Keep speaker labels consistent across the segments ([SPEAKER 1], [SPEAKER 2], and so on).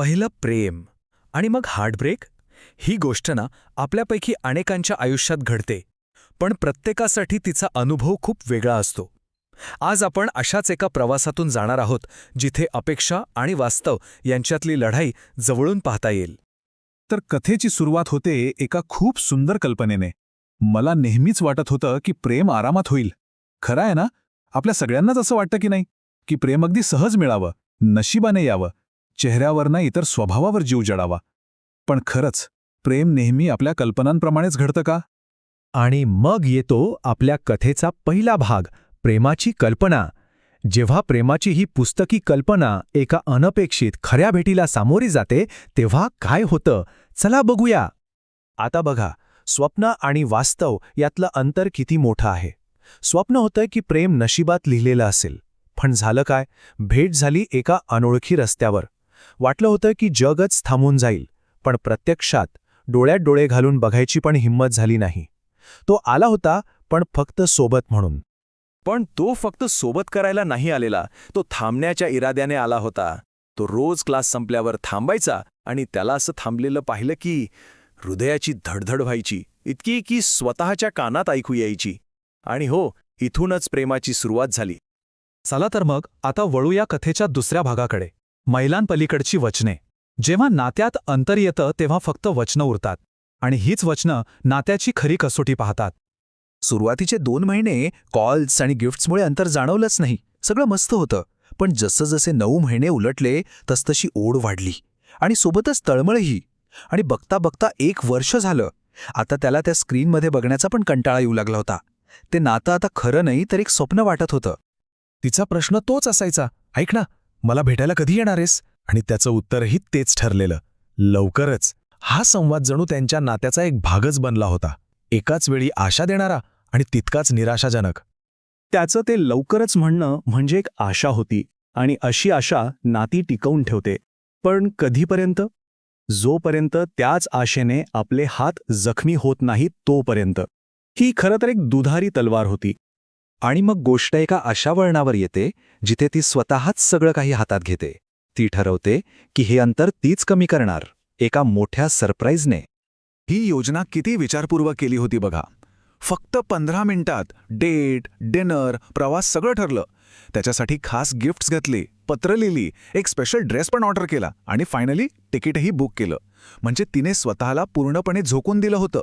[SPEAKER 1] पहिलं प्रेम आणि मग हार्टब्रेक ही गोष्ट ना आपल्यापैकी अनेकांच्या आयुष्यात घडते, पण प्रत्येकासाठी तिचा अनुभव खूप वेगळा असतो. आज आपण अशाच एका प्रवासातून जाणार आहोत जिथे अपेक्षा आणि वास्तव यांच्यातली लढाई जवळून पाहता येईल.
[SPEAKER 2] तर कथेची सुरुवात होते एका खूप सुंदर कल्पनेने. मला नेहमीच वाटत होतं की प्रेम आरामात होईल. खरं आहे ना, आपल्या सगळ्यांनाच असं वाटतं की नाही, की प्रेम अगदी सहज मिळावं, नशिबाने यावं, चेहऱ्यावर नाही तर स्वभावावर जीव जडावा. पण खरंच प्रेम नेहमी आपल्या कल्पनांप्रमाणेच घडतं का?
[SPEAKER 3] आणि मग येतो आपल्या कथेचा पहिला भाग, प्रेमाची कल्पना. जेव्हा प्रेमाची ही पुस्तकी कल्पना एका अनपेक्षित खऱ्या भेटीला सामोरी जाते, तेव्हा काय होतं, चला बघूया. आता बघा, स्वप्न आणि वास्तव यातलं अंतर किती मोठं आहे. स्वप्न होतं की प्रेम नशिबात लिहिलेलं असेल, पण झालं काय? भेट झाली एका अनोळखी रस्त्यावर. वाटलं होतं की जगच थांबून जाईल, पण प्रत्यक्षात डोळ्यात डोळे घालून बघायची पण हिंमत झाली नाही. तो आला होता, पण फक्त सोबत म्हणून.
[SPEAKER 1] पण तो फक्त सोबत करायला नाही आलेला, तो थांबण्याच्या इराद्याने आला होता. तो रोज क्लास संपल्यावर थांबायचा आणि त्याला असं थांबलेलं पाहिलं की हृदयाची धडधड व्हायची, इतकी की स्वतःच्या कानात ऐकू यायची. आणि हो, इथूनच प्रेमाची सुरुवात झाली.
[SPEAKER 2] चला तर मग आता वळूया कथेच्या दुसऱ्या भागाकडे, मैलांपलीकडची वचने. जेव्हा नात्यात अंतर येतं तेव्हा फक्त वचनं उरतात, आणि हीच वचनं नात्याची खरी कसोटी पाहतात.
[SPEAKER 4] सुरुवातीचे 2 महिने कॉल्स आणि गिफ्ट्समुळे अंतर जाणवलंच नाही. सगळं मस्त होतं. पण जसं 9 महिने उलटले तसतशी ओढ वाढली आणि सोबतच तळमळही. आणि बघता बघता 1 वर्ष झालं. आता त्याला त्या स्क्रीनमध्ये बघण्याचा पण कंटाळा येऊ लागला होता. ते नातं आता खरं नाही तर एक स्वप्न वाटत होतं.
[SPEAKER 2] तिचा प्रश्न तोच असायचा, ऐक ना, मला भेटायला कधी येणारेस? आणि त्याचं उत्तरही तेच ठरलेलं, लवकरच. हा संवाद जणू त्यांच्या नात्याचा एक भागच बनला होता. एकाच वेळी आशा देणारा आणि तितकाच निराशाजनक.
[SPEAKER 3] त्याचं ते लवकरच म्हणणं म्हणजे एक आशा होती, आणि अशी आशा नाती टिकवून ठेवते. पण कधीपर्यंत? जोपर्यंत त्याच आशेने आपले हात जखमी होत नाहीत तोपर्यंत. ही खरं तर एक दुधारी तलवार होती.
[SPEAKER 4] आणि मग गोष्ट एका अशा वळणावर येते जिथे ती स्वतःच सगळं काही हातात घेते. ती ठरवते की हे अंतर तीच कमी करणार, एका मोठ्या सरप्राईजने.
[SPEAKER 2] ही योजना किती विचारपूर्वक केली होती बघा. फक्त 15 मिनिटात डेट, डिनर, प्रवास सगळं ठरलं. त्याच्यासाठी खास गिफ्ट्स घेतली, पत्र लिहिली, एक स्पेशल ड्रेस पण ऑर्डर केला आणि फायनली तिकीटही बुक केलं. म्हणजे तिने स्वतःला पूर्णपणे झोकून दिलं होतं.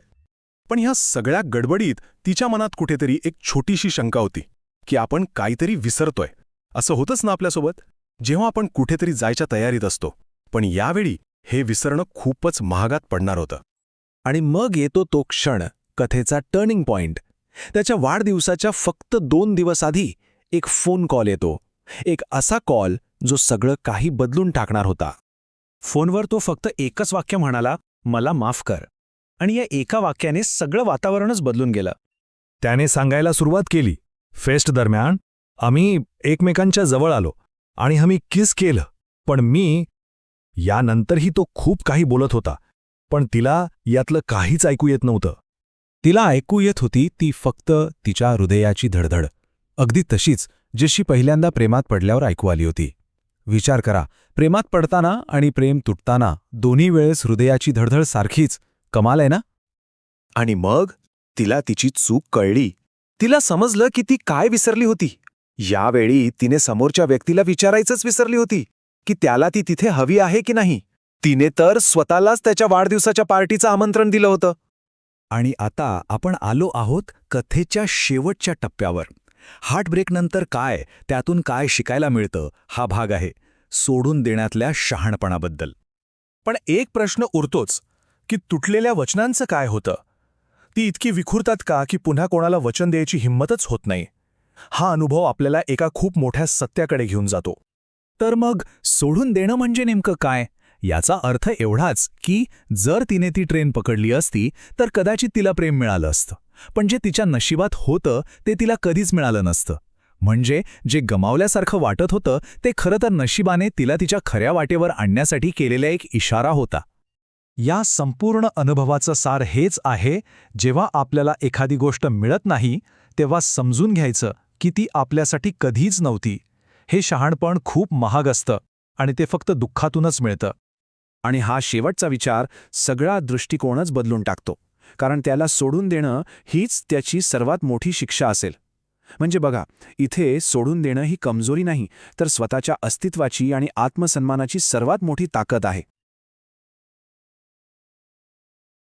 [SPEAKER 2] पण ह्या सगळ्या गडबडीत तिच्या मनात कुठेतरी एक छोटीशी शंका होती की आपण काहीतरी विसरतोय. असं होतंच ना आपल्यासोबत, जेव्हा आपण कुठेतरी जायच्या तयारीत असतो, पण यावेळी हे विसरणं खूपच महागात पडणार होतं.
[SPEAKER 3] आणि मग येतो तो क्षण, कथेचा टर्निंग पॉइंट. त्याच्या वाढदिवसाच्या फक्त 2 दिवस आधी एक फोन कॉल येतो. एक असा कॉल जो सगळं काही बदलून टाकणार होता. फोनवर तो फक्त एकच वाक्य म्हणाला, मला माफ कर. आणि या एका वाक्याने सगळं वातावरणच बदलून गेलं.
[SPEAKER 2] त्याने सांगायला सुरुवात केली, फेस्ट दरम्यान आम्ही एकमेकांच्या जवळ आलो आणि आम्ही किस केलं, पण मी. यानंतरही तो खूप काही बोलत होता, पण तिला यातलं काहीच ऐकू येत नव्हतं.
[SPEAKER 3] तिला ऐकू येत होती ती फक्त तिच्या हृदयाची धडधड, अगदी तशीच जशी पहिल्यांदा प्रेमात पडल्यावर ऐकू आली होती. विचार करा, प्रेमात पडताना आणि प्रेम तुटताना दोन्ही वेळेस हृदयाची धडधड सारखीच. कमाल आहे ना?
[SPEAKER 4] आणि मग तिला तिची चूक कळली. तिला समजलं की ती काय विसरली होती. यावेळी तिने समोरच्या व्यक्तीला विचारायचंच विसरली होती की त्याला ती तिथे हवी आहे की नाही. तिने तर स्वतःलाच त्याच्या वाढदिवसाच्या पार्टीचं आमंत्रण दिलं होतं.
[SPEAKER 3] आणि आता आपण आलो आहोत कथेच्या शेवटच्या टप्प्यावर. हार्टब्रेकनंतर काय, त्यातून काय शिकायला मिळतं, हा भाग आहे. सोडून देण्यातल्या शहाणपणाबद्दल.
[SPEAKER 2] पण एक प्रश्न उरतोच की तुटलेल्या वचनांचं काय होतं? ती इतकी विखुरतात का की पुन्हा कोणाला वचन द्यायची हिंमतच होत नाही? हा अनुभव आपल्याला एका खूप मोठ्या सत्याकडे घेऊन जातो.
[SPEAKER 3] तर मग सोडून देणं म्हणजे नेमकं काय? याचा अर्थ एवढाच की जर तिने ती ट्रेन पकडली असती तर कदाचित तिला प्रेम मिळालं असतं, पण जे तिच्या नशिबात होतं ते तिला कधीच मिळालं नसतं. म्हणजे जे गमावल्यासारखं वाटत होतं ते खरं तर नशिबाने तिला तिच्या खऱ्या वाटेवर आणण्यासाठी केलेला एक इशारा होता. या संपूर्ण अनुभवाचं सार हेच आहे, जेव्हा आपल्याला एखादी गोष्ट मिळत नाही तेव्हा समजून घ्यायचं की ती आपल्यासाठी कधीच नव्हती. हे शहाणपण खूप महाग असतं आणि ते फक्त दुःखातूनच मिळतं. आणि हा शेवटचा विचार सगळा दृष्टिकोनच बदलून टाकतो, कारण त्याला सोडून देणं हीच त्याची सर्वात मोठी शिक्षा असेल. म्हणजे बघा, इथे सोडून देणं ही कमजोरी नाही, तर स्वतःच्या अस्तित्वाची आणि आत्मसन्मानाची सर्वात मोठी ताकद आहे.